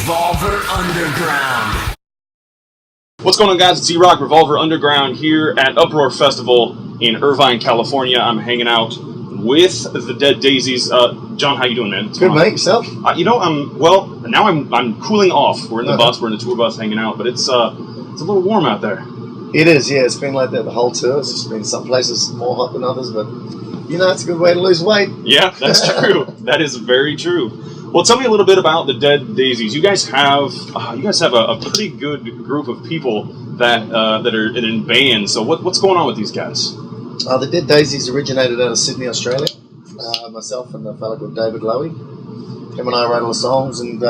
Revolver Underground. What's going on, guys? It's EROCK, Revolver Underground here at Uproar Festival in Irvine, California. I'm hanging out with the Dead Daisies. John, how you doing, man? Good, mate. Yourself? Now I'm cooling off. We're in the bus. We're in the tour bus hanging out, but it's a little warm out there. It is, yeah. It's been like that the whole tour. It's just been some places more hot than others, but you know, it's a good way to lose weight. Yeah, that's true. That is very true. Well, tell me a little bit about the Dead Daisies. You guys have a pretty good group of people that are in bands. So what's going on with these guys? The Dead Daisies originated out of Sydney, Australia. Myself and a fellow called David Lowy. Him and I wrote all the songs, and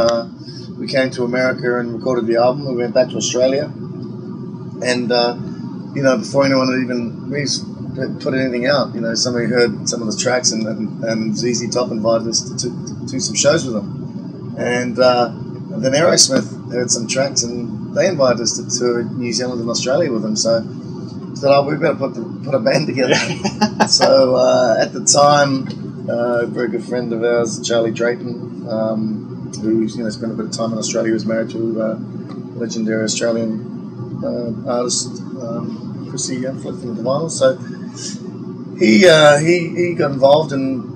we came to America and recorded the album. We went back to Australia, and before anyone had even put anything out, somebody heard some of the tracks, and ZZ Top invited us to do some shows with them, and then Aerosmith heard some tracks, and they invited us to tour New Zealand and Australia with them. So we said, we better put a band together. So at the time, a very good friend of ours, Charlie Drayton, who spent a bit of time in Australia, he was married to legendary Australian artist Chrissy Flick from the Vinyl. So he got involved, and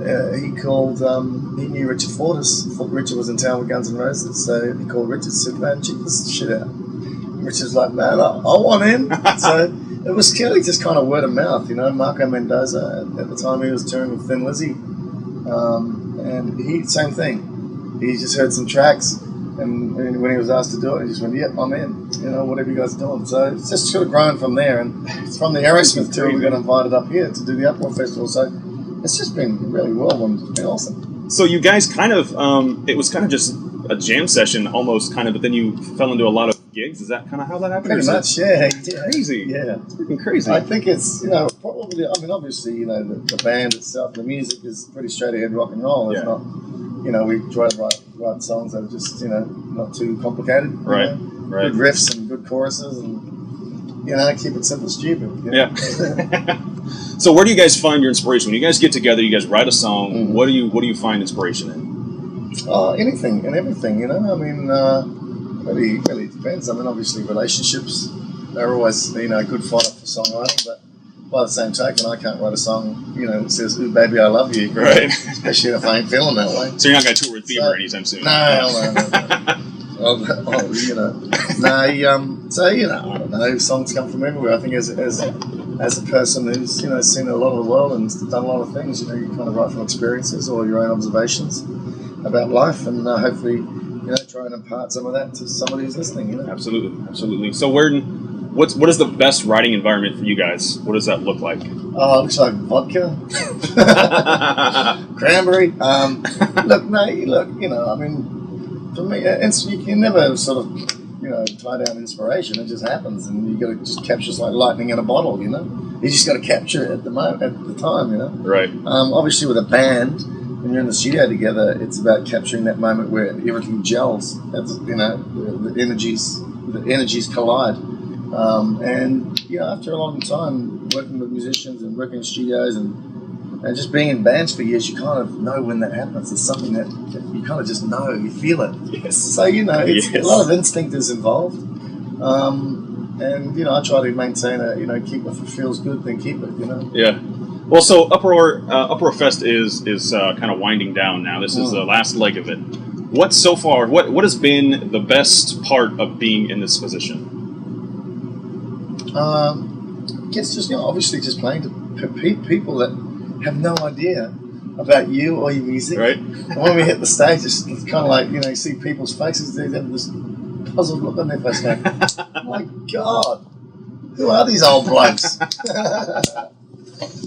he knew Richard Fortus. Richard was in town with Guns N' Roses, so he called Richard and said, "Man, check this shit out." And Richard's like, "Man, I want in." So it was just kind of word of mouth, Marco Mendoza, at the time he was touring with Thin Lizzy, and he, same thing. He just heard some tracks, and when he was asked to do it, he just went, "Yep, I'm in, whatever you guys are doing." So it's just sort of grown from there, and from the Aerosmith tour, we got invited up here to do the Uproar Festival, so it's just been really whirlwind. It's been awesome. So you guys kind of, it was kind of just a jam session almost, but then you fell into a lot of gigs. Is that kind of how that happened? Pretty much, yeah. Crazy. Yeah. It's freaking crazy. I think it's, probably, obviously, the band itself, the music is pretty straight ahead rock and roll. It's not, we try to write songs that are just, not too complicated. Right. Good riffs and good choruses, and, keep it simple, stupid. Yeah. So where do you guys find your inspiration? When you guys get together, you guys write a song, mm-hmm. What do you find inspiration in? Anything and everything, really depends. Obviously relationships are always, good fodder for songwriting, but by the same token, I can't write a song, that says, "Ooh, baby, I love you." Right. Especially if I ain't feeling that way. So you're not going to tour with Fever anytime soon? No. So, I don't know, songs come from everywhere. I think as a person who's, seen a lot of the world and done a lot of things, you kind of write from experiences or your own observations about life, and hopefully, try and impart some of that to somebody who's listening, Absolutely. So what is the best writing environment for you guys? What does that look like? Oh, it looks like vodka. Cranberry. For me, you can never sort of, tie down inspiration. It just happens, and you got to just capture it like lightning in a bottle, You just got to capture it at the time, Right. Obviously, with a band, when you're in the studio together, it's about capturing that moment where everything gels. That's, the energies collide. After a long time working with musicians and working in studios and just being in bands for years, you kind of know when that happens. It's something that you kind of just know, you feel it. Yes. So, it's a lot of instinct is involved. I try to maintain keep it. If it feels good, then keep it, Yeah. Well, so Uproar Fest is kind of winding down now. This is the last leg of it. What has been the best part of being in this position? I guess just, obviously just playing to people that have no idea about you or your music. Right. And when we hit the stage, it's kind of like, you see people's faces, they have this puzzled look on their face going, "Oh my God, who are these old blokes?"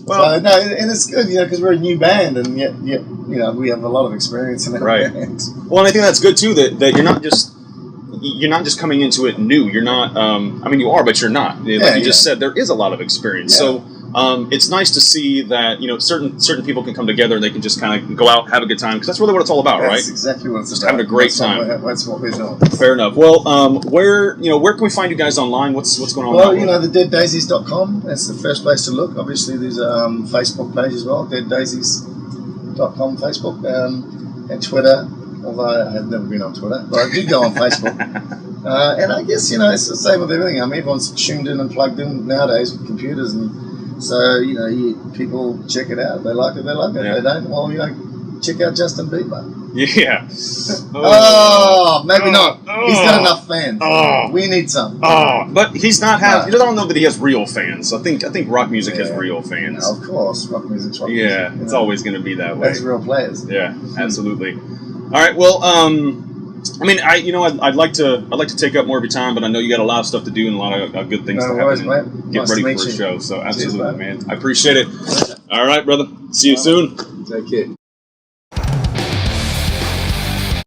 Well, and it's good, because we're a new band, and yet, we have a lot of experience in our band. Well, and I think that's good too. That you're not just coming into it new. You're not. You are, but you're not. Like you just said, there is a lot of experience. Yeah. So it's nice to see that certain people can come together and they can just kind of go out, have a good time, because that's really what it's all about, right? That's exactly what it's just having a great time. That's what we're doing. Fair enough. Well, where can we find you guys online? What's going on? Well, the deaddaisies.com. That's the first place to look. Obviously, there's a Facebook page as well, deaddaisies.com Facebook, and Twitter. although I have never been on Twitter, but I did go on Facebook. And I guess, it's the same with everything. I mean, everyone's tuned in and plugged in nowadays with computers, and so, people check it out. If they like it, they like it. Yeah. If they don't, well, check out Justin Bieber. Yeah. Maybe not. He's got enough fans. We need some. But he's not I don't know that he has real fans. I think rock music has real fans. Of course, rock music's rock music. Yeah, it's always going to be that way. That's real players. Yeah, absolutely. All right, well, I'd like to take up more of your time, but I know you got a lot of stuff to do and a lot of good things to happen. And get ready for a show. So absolutely, man. I appreciate it. All right, brother. See you soon. Take care.